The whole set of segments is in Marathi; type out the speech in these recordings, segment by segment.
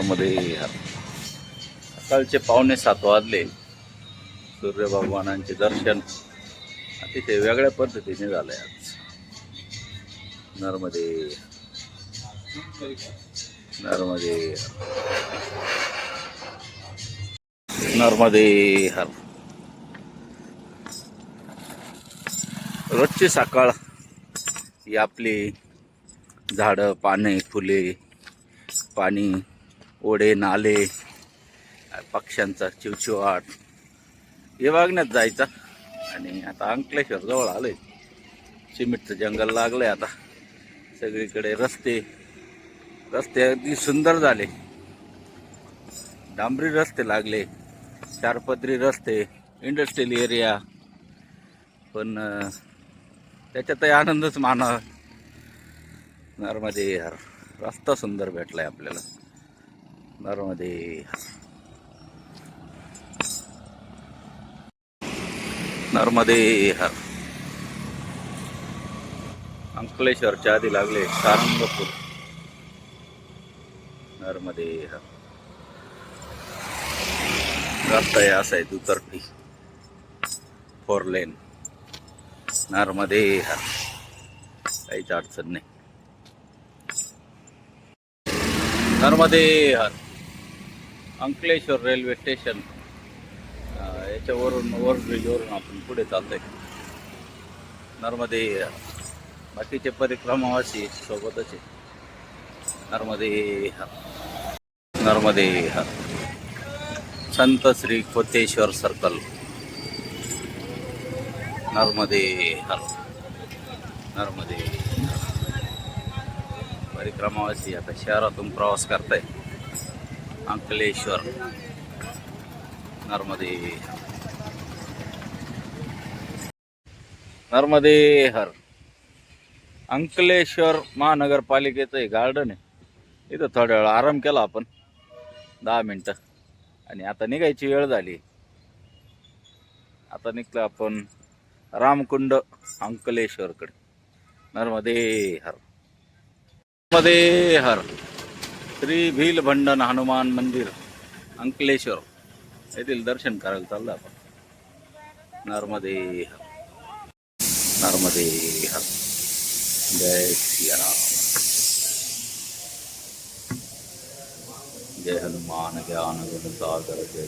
मध्ये सकाळचे 6:45 वाजले. सूर्य भगवानांचे दर्शन अतिशय वेगळ्या पद्धतीने झालंय आज. नर्मदे नर्मदे नर्मदे हर. रोजची सकाळ ही आपली झाडं, पाने, फुले, पाणी, ओढे, नाले, पक्ष्यांचा चिवचिवाट हे बघण्यात जायचा. आणि आता अंकलेश्वर जवळ आलोय. सिमेंटचं जंगल लागलंय आता. सगळीकडे रस्ते अगदी सुंदर झाले. डांबरी रस्ते लागले, चारपदरी रस्ते, इंडस्ट्रियल एरिया. पण त्याच्यातही आनंदच मानावा. नर्मदे हर. रस्ता सुंदर भेटलाय आपल्याला. नर्मदे हर. नर्मदे हर. अंकलेश्वरच्या आधी लागले सारंगपूर. नर्मदे हर. रस्ता आहे असा आहे दुतर्फी, 4 लेन. नर्मदे हर. काहीच अडचण नाही. नर्मदे हर. अंकलेश्वर रेल्वे स्टेशन याच्यावरून ओव्हरब्रिजवरून आपण पुढे चालतोय. नर्मदे हर. बाकीचे परिक्रमावासी सोबतच आहे. नर्मदे हर. नर्मदे हर. संत श्री कोतेश्वर सर्कल. नर्मदे हर. नर्मदे हर. परिक्रमावासी आता शहरातून प्रवास करताय. अंकलेश्वर. नर्मदे हर. नर्मदे हर. अंकलेश्वर महानगरपालिकेचं हे गार्डन आहे. इथं थोड्या वेळ आराम केला आपण, 10 मिनिटं. आणि आता निघायची वेळ झाली. आता निघलो आपण रामकुंड अंकलेश्वरकडे. नर्मदे हर. नर्मदे हर. श्री भीलभंडन हनुमान मंदिर अंकलेश्वर येथील दर्शन करायला चाललं आपण. नर्मदे हर. नर्मदे हर. जय सियाराम. जय हनुमान ज्ञान गुण सागर. जय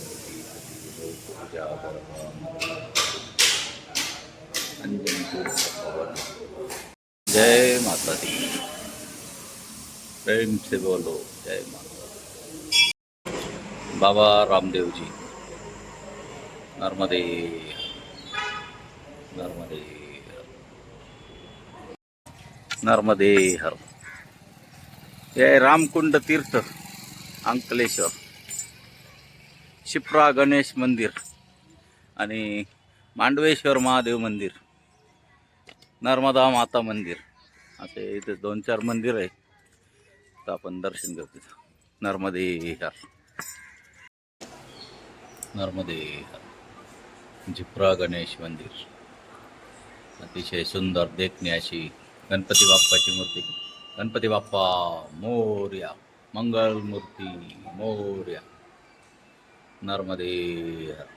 जय माता दी. प्रेम से बोलो जय माता. बाबा रामदेव जी. नर्मदे. नर्मदे. नर्मदे हर. जय रामकुंड तीर्थ अंकलेश्वर. शिप्रा गणेश मंदिर आणि मांडवेश्वर महादेव मंदिर, नर्मदा माता मंदिर, असे इथे 2-4 मंदिर आहे. तर आपण दर्शन करतो. नर्मदे हर. नर्मदे हर. शिप्रा गणेश मंदिर अतिशय सुंदर देखणी अशी गणपती बाप्पाची मूर्ती. गणपती बाप्पा मोरया. मंगल मूर्ती मोरया. नर्मदे हर.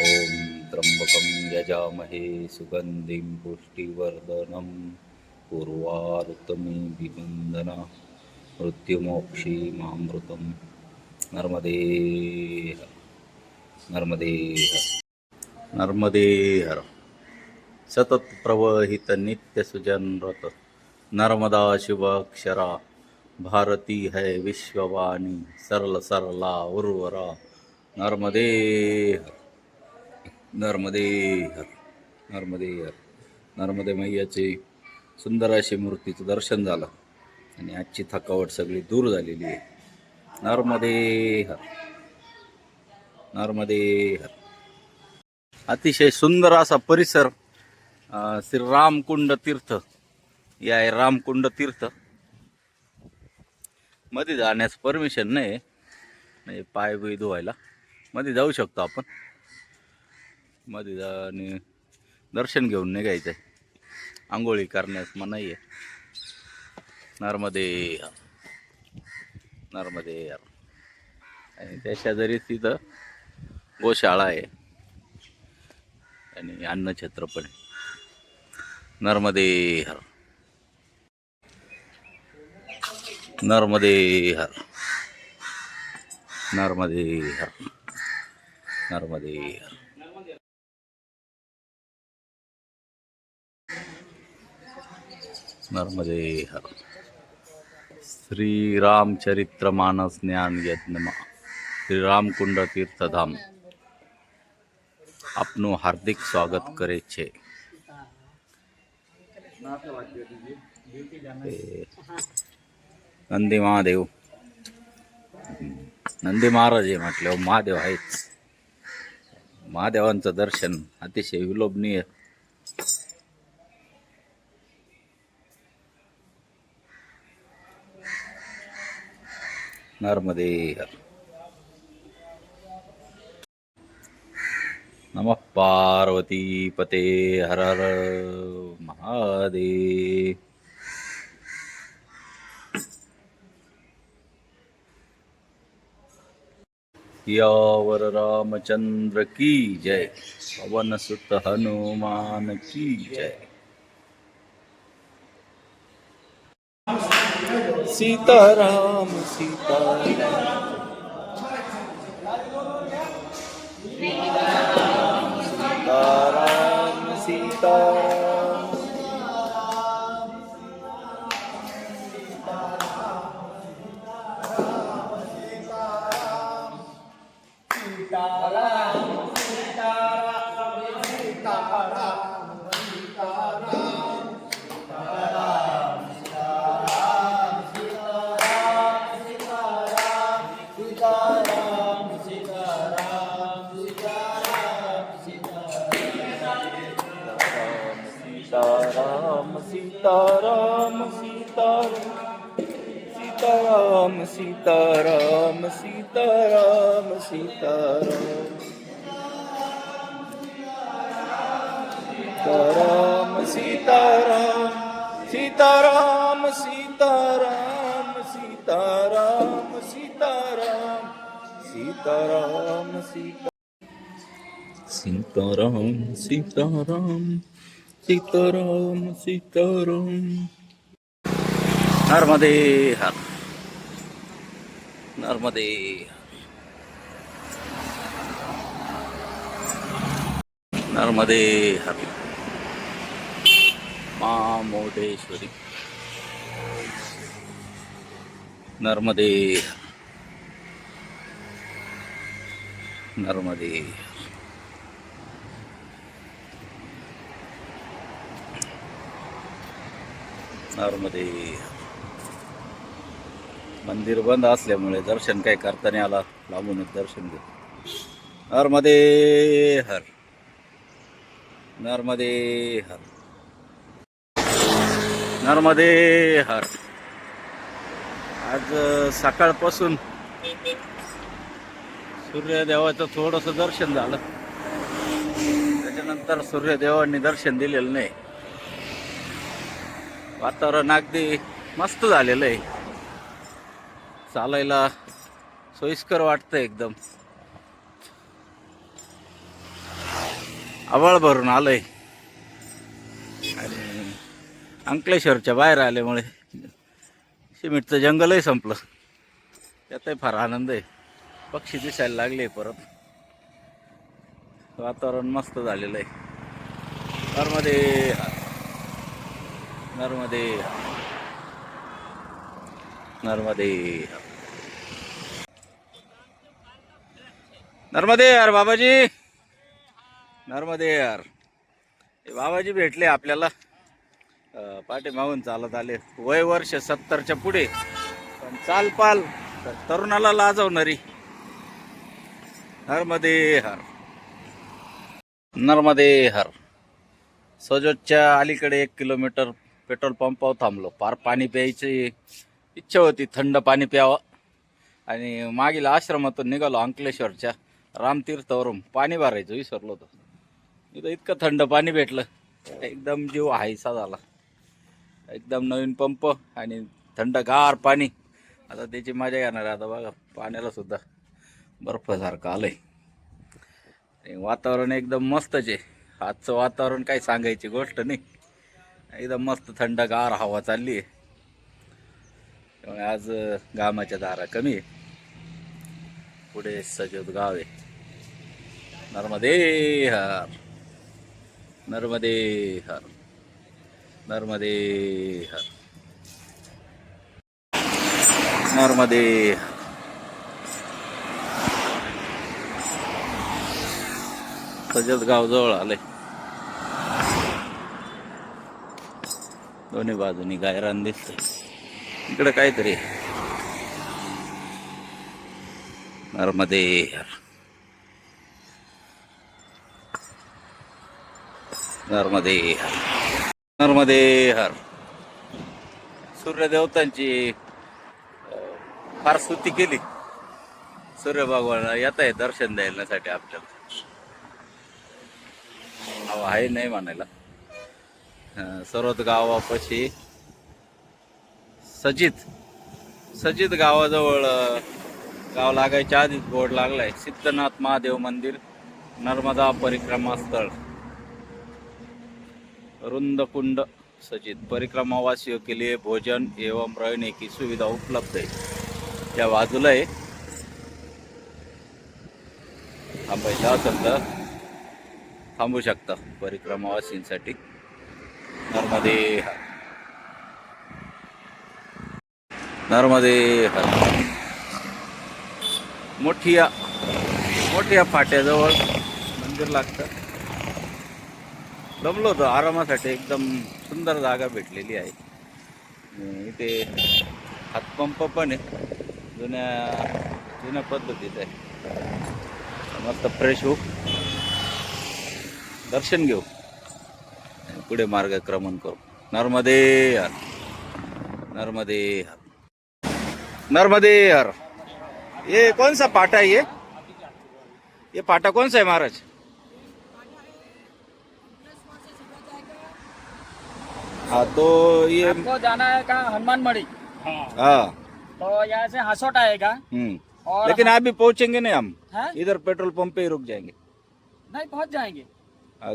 ओम त्र्यंबकं यजामहे सुगंधिं पुष्टिवर्धनं उर्वारुकमिव बन्धना मृत्युमोक्षीमामृतं. नर्मदे हर. नर्मदे हर. नर्मदे हर. सतत प्रवहित नित्य सुजनरत नर्मदा शुभाक्षरा. भारती है विश्ववाणी सरल सरला उर्वरा. नर्मदे हर. नर्मदे हर. नर्मदे हर. नर्मदे मैयाचे सुंदर अशी मूर्तीचं दर्शन झालं आणि आजची थकावट सगळी दूर झालेली आहे. नर्मदे हर. नर्मदे हर. अतिशय सुंदर असा परिसर. श्री रामकुंड तीर्थ. हे आहे रामकुंड तीर्थ. मध्ये जाण्यास परमिशन नाही, म्हणजे पाय बी धुवायला मध्ये जाऊ शकतो आपण. मध्ये आणि दर्शन घेऊन निघायचं आहे. आंघोळी करण्यास मनाई आहे. नर्मदे. नर्मदे हर. आणि त्या शेजारीच तिथं गोशाळा आहे आणि अन्नछत्र पण आहे. नर्मदे हर. नर्मदे हर. नर्मदे हर. नर्मदे हर. नर्मदे हर. श्री रामचरित्र मानस ज्ञान यज्ञ श्री रामकुंड तीर्थधाम આપનું હાર્દિક સ્વાગત કરે છે. नंदी महादेव, नंदी महाराज आहे म्हटल्यावर महादेव आहेच. महादेवांचं दर्शन अतिशय विलोभनीय. नर्मदे हर. नमः पार्वती पते हर हर महादेव. यावर रामचंद्र की जय. पवन सुत हनुमान की जय. सीताराम सीताराम सीताराम सीताराम. सीताराम सीताराम सीताराम सीताराम सीताराम सीताराम सीताराम सीताराम सीताराम सीताराम सीताराम सीताराम सीताराम सीताराम सीताराम सीताराम. नर्मदे हर. नर्मदे नर्मदे हर. माँ मोडेश्वरी. नर्मदे नर्मदे. नर्मदे. मंदिर बंद असल्यामुळे दर्शन काही करता नाही आला. लांबूनच दर्शन घेऊ. नर्मदे हर. नर्मदे हर. नर्मदे हर. आज सकाळपासून सूर्यदेवाचं थोडंसं दर्शन झालं. त्याच्यानंतर सूर्यदेवांनी दर्शन दिलेलं नाही. वातावरण अगदी मस्त झालेलं आहे. चालायला सोयीस्कर वाटतं एकदम. आभाळ भरून आलंय आणि अंकलेश्वरच्या बाहेर आल्यामुळे सिमेंटचं जंगलही संपलं. त्यातही फार आनंद आहे. पक्षी दिसायला लागले परत. वातावरण मस्त झालेलं आहे. नर्मदे नर्मदे नर्मदे नर्मदे यार बाबाजी. नर्मदे यार. बाबाजी भेटले आपल्याला. पाठीमागून चालत आले. वय वर्ष 70च्या पुढे, पण चालपाल तरुणाला लाजवणारी. नर्मदे हर. नर्मदे हर. सजोदच्या अलीकडे 1 किलोमीटर पेट्रोल पंपावर थांबलो. पार पाणी प्यायची इच्छा होती. थंड पाणी प्यावं. आणि मागील आश्रमातून निघालो अंकलेश्वरच्या रामतीर्थवरून. पाणी भरायचं विसरलो होतो. इथं इतकं थंड पाणी भेटलं. एकदम जीव हायसा झाला. एकदम नवीन पंप आणि थंडगार पाणी. आता त्याची मजा येणार आहे. आता बघा पाण्याला सुद्धा बर्फासारखं आलंय. वातावरण एकदम मस्तच आहे. आजचं वातावरण काही सांगायची गोष्ट नाही. एकदम मस्त थंडगार हवा चालली आहे. त्यामुळे आज घामाच्या धारा कमी आहे. पुढे सजोद गाव आहे. नर्मदे हर, नर्मदे हर, नर्मदे हर, नर्मदे. सजद गाव जवळ आलंय. दोन्ही बाजूनी गायरान दिसतंय. इकडे काहीतरी नर्मदे हर, नर्मदे हर, नर्मदे हर. सूर्यदेवतांची फार स्तुती केली. सूर्य भगवान येत आहे दर्शन द्यायसाठी आपल्याला. हवा आहे नाही म्हणायला. सर्वच गावापाशी सजित गावाजवळ गाव लागायच्या आधीच बोर्ड लागलाय. सिद्धनाथ महादेव मंदिर, नर्मदा परिक्रमा स्थळ, रुंदकुंड सजित. परिक्रमावासियों के लिए भोजन एवं रहने की सुविधा उपलब्ध है. त्या बाजूला आहे. थांबायचं असेल तर थांबू शकता परिक्रमावासींसाठी. नर्मदे हर, नर्मदे हर. मोठ्या फाट्याजवळ मंदिर लागतं. जमलो होतो आरामासाठी. एकदम सुंदर जागा भेटलेली आहे. इथे हातपंप पण आहे. जुन्या पद्धतीत आहे. मस्त फ्रेश होऊ, दर्शन घेऊ, पुढे मार्गक्रमण करू. नर्मदे हर, नर्मदे हर, नर्मदे हर. ये कौन सा पाटा है? ये पाटा कौन सा है महाराज? हाँ तो ये आपको जाना है कहाँ? हनुमान मढ़ी। हाँ. तो यहाँ से हसोट आएगा। और लेकिन अभी पहुंचेंगे नहीं हम. हैं? इधर पेट्रोल पंप पे ही रुक जाएंगे. नहीं पहुँच जाएंगे।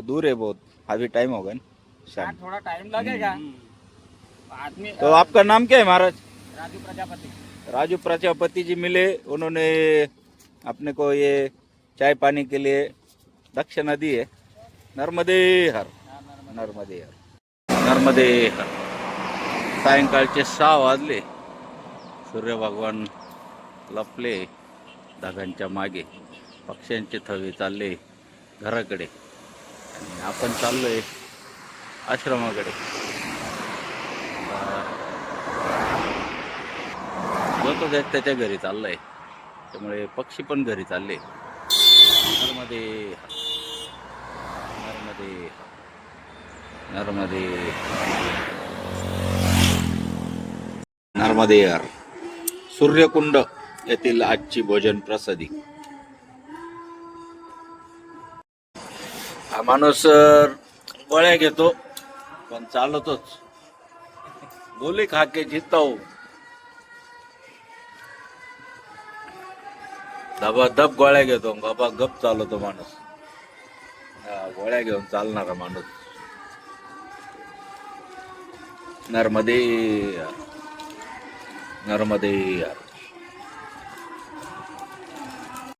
दूर है बहुत. अभी टाइम होगा ना हाँ, शाम. थोड़ा टाइम लगेगा। आदमी तो आपका नाम क्या है महाराज? राजू प्रजापति। राजू प्रजापति जी मिले. उन्होंने अपने को ये चाय पानी के लिए दक्षिणा दी है. नर्मदे हर, नर्मदे हर, नर्मदे हर. सायंकाळचे 6 वाजले. सूर्य भगवान लपले ढगांच्या मागे. पक्ष्यांचे थवे चालले घराकडे आणि आपण चाललोय आश्रमाकडे. जो तो त्याच्या घरी चाललाय. त्यामुळे पक्षी पण घरी चालले. नर्मदे हर, नर्मदे हर, नर्मदे नर्मदे हर. सूर्यकुंड येथील आजची भोजन प्रसादी. हा माणूस गोळ्या घेतो पण चालतोच. गोली खा के जीता हूं. धबाधब गोळ्या घेतो. बाबा गप चालवतो माणूस. गोळ्या घेऊन चालणारा माणूस. नर्मदे हर, नर्मदे हर.